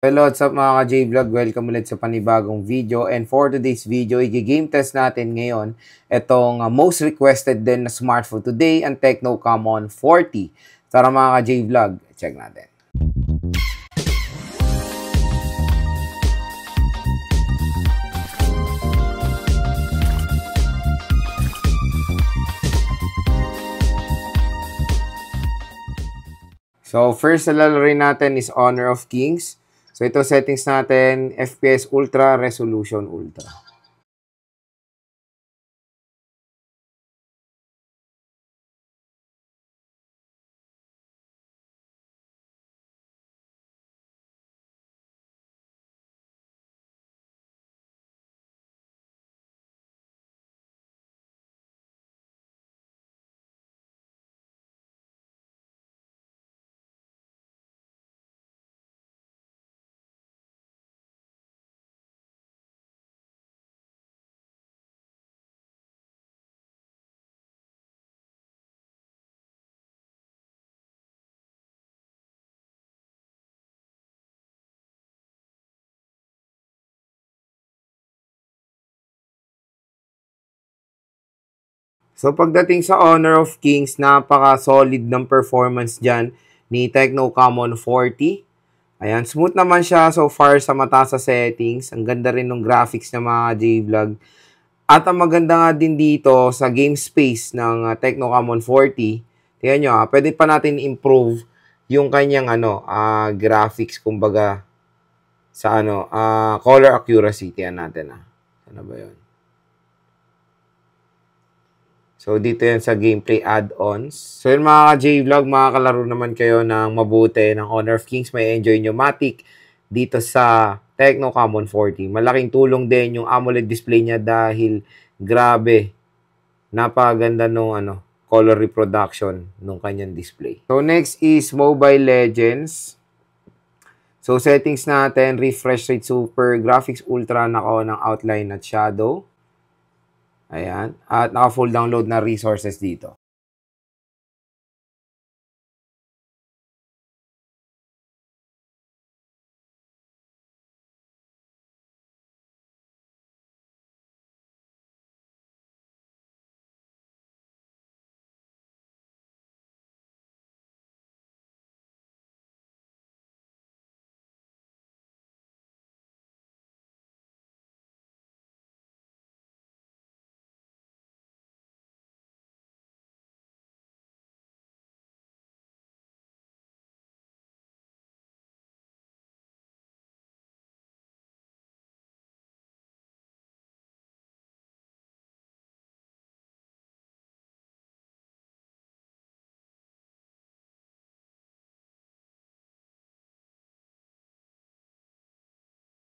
Hello, what's up mga ka-J-Vlog? Welcome ulit sa panibagong video. And for today's video, i-game test natin ngayon itong most requested din na smartphone today, ang Tecno Camon 40. Tara mga ka-J-Vlog, check natin. So, first na lalaroin natin is Honor of Kings. So, ito settings natin, FPS Ultra, Resolution Ultra. So, pagdating sa Honor of Kings, napaka-solid ng performance dyan ni Tecno Camon 40. Ayan, smooth naman siya so far sa mata sa settings. Ang ganda rin ng graphics ng mga J-Vlog. At ang maganda nga din dito sa game space ng Tecno Camon 40, tingnan nyo pwede pa natin improve yung kanyang graphics kumbaga sa color accuracy. Tingnan natin Ano ba yun? So, dito yan sa gameplay add-ons. So, yun mga ka-J-Vlog, makakalaro naman kayo ng mabuti ng Honor of Kings. May enjoy nyo Matic dito sa Tecno Camon 40. Malaking tulong din yung AMOLED display niya dahil grabe, napaganda nung color reproduction nung kanyang display. So, next is Mobile Legends. So, settings natin, refresh rate super, graphics ultra, nako ng outline at shadow. Ayan. At naka-full download na resources dito.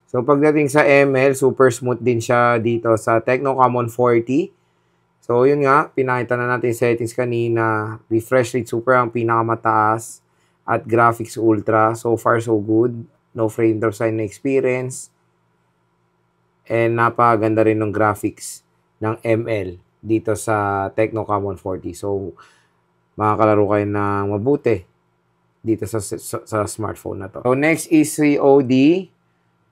So, pagdating sa ML, super smooth din siya dito sa Tecno Camon 40. So, yun nga, pinakita na natin settings kanina. Refresh rate super ang pinakamataas at graphics ultra. So far, so good. No frame drop sign na experience. And napaganda rin ng graphics ng ML dito sa Tecno Camon 40. So, makakalaro kayo ng mabuti dito sa smartphone na to. So, next is COD.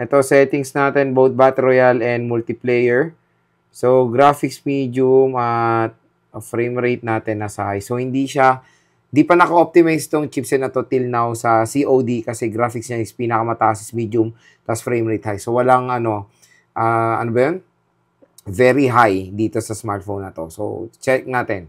Ito, settings natin, both Battle Royale and multiplayer. So, graphics medium at frame rate natin nasa high. So, di pa naka-optimize tong chipset na to till now sa COD kasi graphics niya is pinakamataas is medium, tas frame rate high. So, walang ano ba yun? Very high dito sa smartphone na to. So, check natin.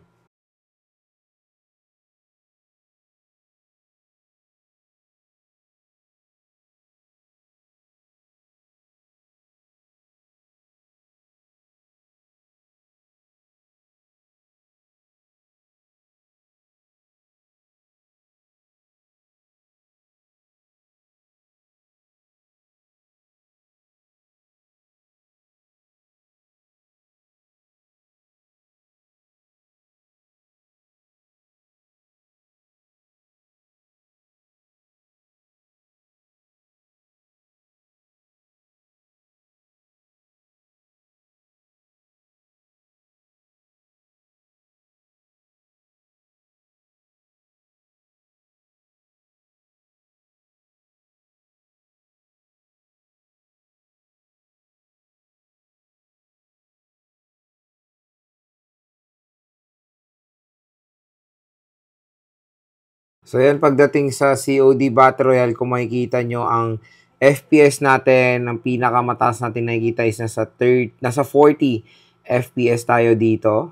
So yan, pagdating sa COD Battle Royale, kung makikita nyo ang FPS natin, ang pinakamataas natin nakikita is nasa 40 FPS tayo dito.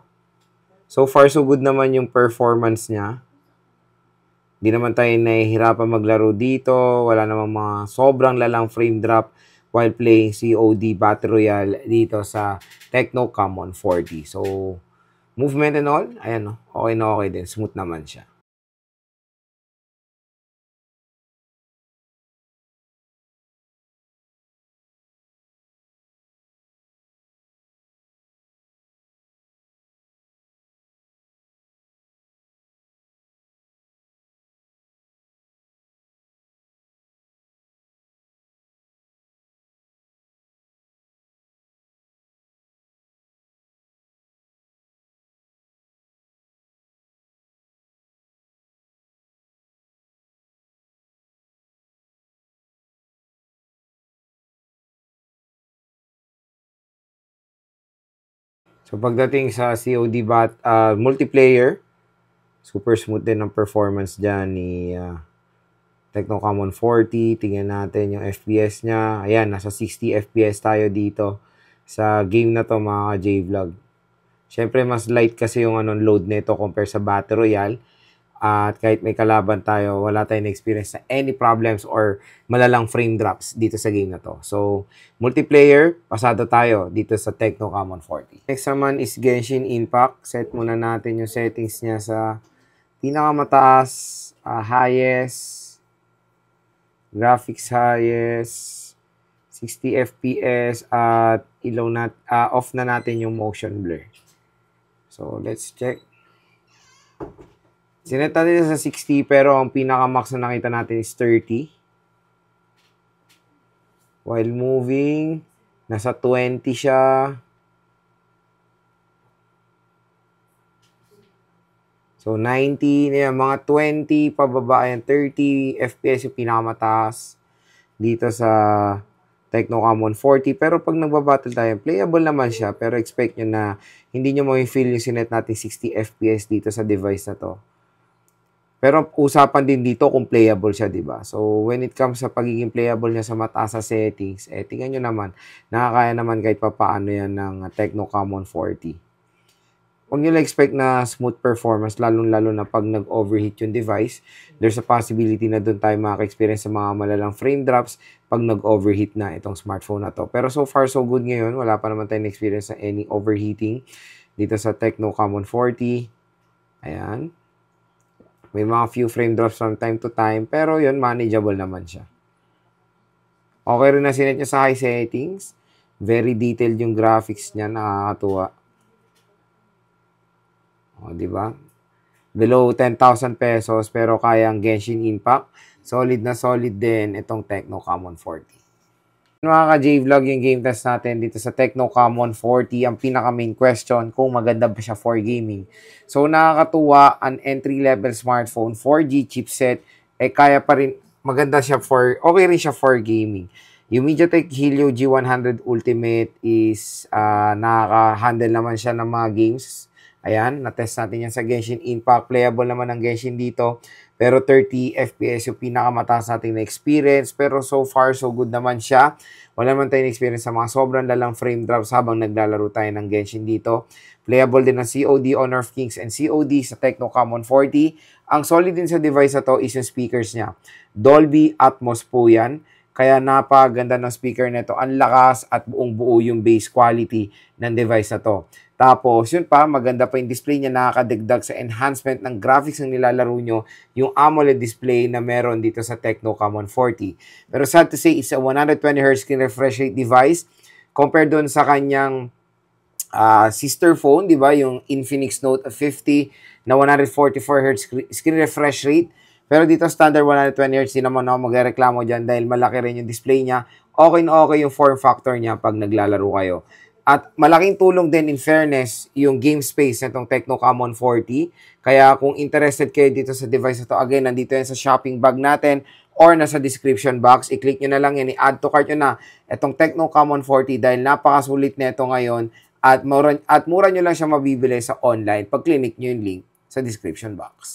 So far, so good naman yung performance niya. Di naman tayo nahihirapan maglaro dito. Wala namang mga sobrang lalang frame drop while playing COD Battle Royale dito sa Tecno Camon 40. So, movement and all, ayan, okay na okay din. Smooth naman siya. So, pagdating sa COD multiplayer, super smooth din ang performance dyan ni Tecno Camon 40. Tingnan natin yung FPS niya. Ayan, nasa 60 FPS tayo dito sa game na to, mga J-Vlog. Siyempre, mas light kasi yung load nito compare sa Battle Royale. At kahit may kalaban tayo, wala tayong experience sa any problems or malalang frame drops dito sa game na to. So, multiplayer, pasado tayo dito sa Tecno Camon 40. Next naman is Genshin Impact. Set muna natin yung settings niya sa pinakamataas, highest, graphics highest, 60 FPS, at off na natin yung motion blur. So, let's check. Sinet natin sa 60, pero ang pinaka-max na nakita natin is 30. While moving, nasa 20 siya. So, 90, mga 20, pababa yan, 30 FPS yung pinakamataas dito sa Tecno Camon 40. Pero pag nagbabattle tayo, playable naman siya. Pero expect nyo na hindi nyo ma-feel yung sinet natin 60 FPS dito sa device na to. Pero usapan din dito kung playable siya, di ba? So, when it comes sa pagiging playable niya sa mataas sa settings, tingnan nyo naman, nakakaya naman kahit papaano yan ng Tecno Camon 40. Huwag nyo expect na smooth performance, lalong-lalo na pag nag-overheat yung device. There's a possibility na doon tayo makaka-experience sa mga malalang frame drops pag nag-overheat na itong smartphone na to. Pero so far, so good ngayon. Wala pa naman tayong experience sa any overheating dito sa Tecno Camon 40. Ayan. May mga few frame drops from time to time, pero yun, manageable naman siya. Okay rin na sinet niya sa high settings. Very detailed yung graphics niya, nakakatuwa. O, di ba? Below 10,000 pesos, pero kaya ang Genshin Impact. Solid na solid din itong Tecno Camon 40. Mga ka-J-Vlog, yung game test natin dito sa Tecno Camon 40, ang pinaka-main question, kung maganda ba siya for gaming. So, nakakatuwa, an entry-level smartphone, 4G chipset, kaya pa rin, maganda siya okay rin siya for gaming. Yung MediaTek Helio G100 Ultimate is, nakaka-handle naman siya ng mga games. Ayan, na-test natin yan sa Genshin Impact. Playable naman ang Genshin dito. Pero 30 FPS yung pinakamataas natin na experience. Pero so far, so good naman siya. Wala naman tayong experience sa mga sobrang lalang frame drops habang naglalaro tayo ng Genshin dito. Playable din ang COD, Honor of Kings, and COD sa Tecno Camon 40. Ang solid din sa device na to is yung speakers niya. Dolby Atmos po yan. Kaya napaganda ng speaker nito. Ang lakas at buong buo yung bass quality ng device na to. Tapos, yun pa, maganda pa yung display niya, nakakadagdag sa enhancement ng graphics ng nilalaro nyo, yung AMOLED display na meron dito sa Tecno Camon 40. Pero sad to say, it's a 120Hz screen refresh rate device compared doon sa kanyang sister phone, di ba? Yung Infinix Note 50 na 144Hz screen refresh rate. Pero dito standard 120Hz, din naman ako magreklamo dyan dahil malaki rin yung display niya. Okay na okay yung form factor niya pag naglalaro kayo. At malaking tulong din in fairness yung game space nitong Tecno Camon 40. Kaya kung interested kayo dito sa device na to, again, nandito yan sa shopping bag natin or nasa description box. I-click nyo na lang yan, i-add to cart nyo na itong Tecno Camon 40 dahil napakasulit na ito ngayon at mura nyo lang siya mabibili sa online pag click nyo yung link sa description box.